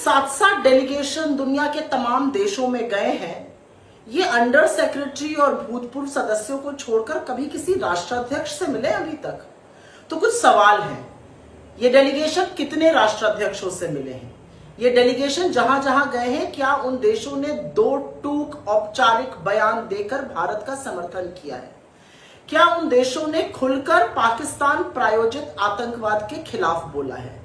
7-7 delegation दुनिया के तमाम देशों में गए हैं, ये अंडर सेक्रेटरी और भूतपूर्व सदस्यों को छोड़कर कभी किसी राष्ट्राध्यक्ष से मिले अभी तक? तो कुछ सवाल हैं। ये डेलीगेशन कितने राष्ट्राध्यक्षों से मिले हैं? ये डेलीगेशन जहां जहां गए हैं, क्या उन देशों ने दो टूक औपचारिक बयान देकर भारत का समर्थन किया है? क्या उन देशों ने खुलकर पाकिस्तान प्रायोजित आतंकवाद के खिलाफ बोला है?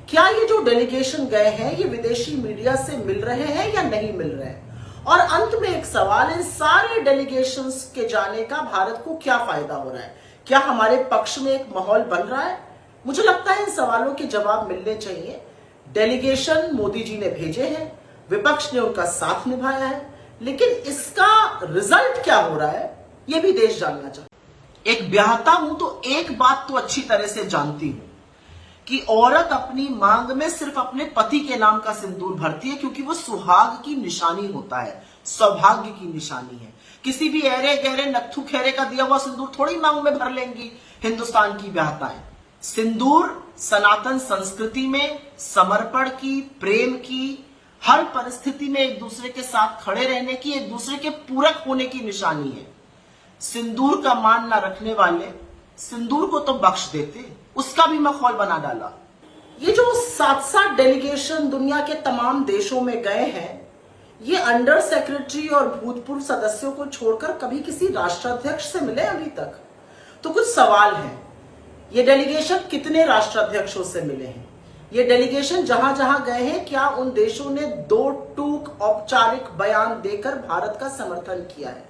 क्या ये जो डेलीगेशन गए हैं, ये विदेशी मीडिया से मिल रहे हैं या नहीं मिल रहे हैं? और अंत में एक सवाल, इन सारे डेलीगेशंस के जाने का भारत को क्या फायदा हो रहा है? क्या हमारे पक्ष में एक माहौल बन रहा है? मुझे लगता है इन सवालों के जवाब मिलने चाहिए। डेलीगेशन मोदी जी ने भेजे हैं, विपक्ष ने उनका साथ निभाया है, लेकिन इसका रिजल्ट क्या हो रहा है, यह भी देश जानना चाहता है। एक ब्याहता हूं तो एक बात तो अच्छी तरह से जानती हूं कि औरत अपनी मांग में सिर्फ अपने पति के नाम का सिंदूर भरती है, क्योंकि वो सुहाग की निशानी होता है, सौभाग्य की निशानी है। किसी भी ऐरे गहरे नत्थु खेरे का दिया हुआ सिंदूर थोड़ी मांग में भर लेंगी हिंदुस्तान की ब्याहताएं। सिंदूर सनातन संस्कृति में समर्पण की, प्रेम की, हर परिस्थिति में एक दूसरे के साथ खड़े रहने की, एक दूसरे के पूरक होने की निशानी है। सिंदूर का मान ना रखने वाले सिंदूर को तो बख्श देते, उसका भी मखौल बना डाला। ये जो 7-7 डेलीगेशन दुनिया के तमाम देशों में गए हैं, ये अंडर सेक्रेटरी और भूतपूर्व सदस्यों को छोड़कर कभी किसी राष्ट्राध्यक्ष से मिले अभी तक? तो कुछ सवाल हैं। ये डेलीगेशन कितने राष्ट्राध्यक्षों से मिले हैं? ये डेलीगेशन जहां जहां गए हैं, क्या उन देशों ने दो टूक औपचारिक बयान देकर भारत का समर्थन किया है?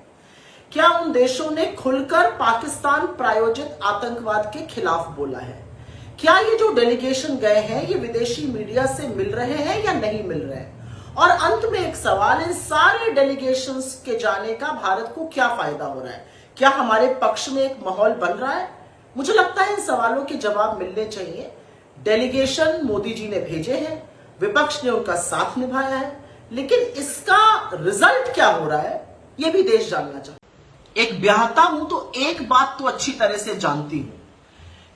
क्या उन देशों ने खुलकर पाकिस्तान प्रायोजित आतंकवाद के खिलाफ बोला है? क्या ये जो डेलीगेशन गए हैं, ये विदेशी मीडिया से मिल रहे हैं या नहीं मिल रहे हैं? और अंत में एक सवाल, इन सारे डेलीगेशंस के जाने का भारत को क्या फायदा हो रहा है? क्या हमारे पक्ष में एक माहौल बन रहा है? मुझे लगता है इन सवालों के जवाब मिलने चाहिए। डेलीगेशन मोदी जी ने भेजे हैं, विपक्ष ने उनका साथ निभाया है, लेकिन इसका रिजल्ट क्या हो रहा है, यह भी देश जानना चाहता है। एक ब्याहता हूं तो एक बात तो अच्छी तरह से जानती हूं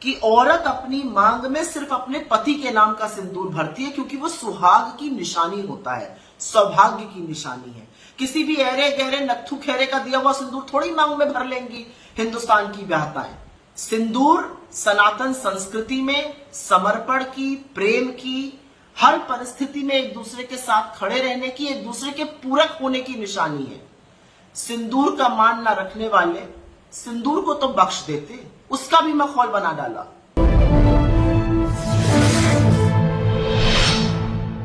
कि औरत अपनी मांग में सिर्फ अपने पति के नाम का सिंदूर भरती है, क्योंकि वो सुहाग की निशानी होता है, सौभाग्य की निशानी है। किसी भी ऐरे गहरे नत्थु खेरे का दिया हुआ सिंदूर थोड़ी मांग में भर लेंगी हिंदुस्तान की ब्याहताएं। सिंदूर सनातन संस्कृति में समर्पण की, प्रेम की, हर परिस्थिति में एक दूसरे के साथ खड़े रहने की, एक दूसरे के पूरक होने की निशानी है। सिंदूर का मान ना रखने वाले सिंदूर को तो बख्श देते, उसका भी मखौल बना डाला।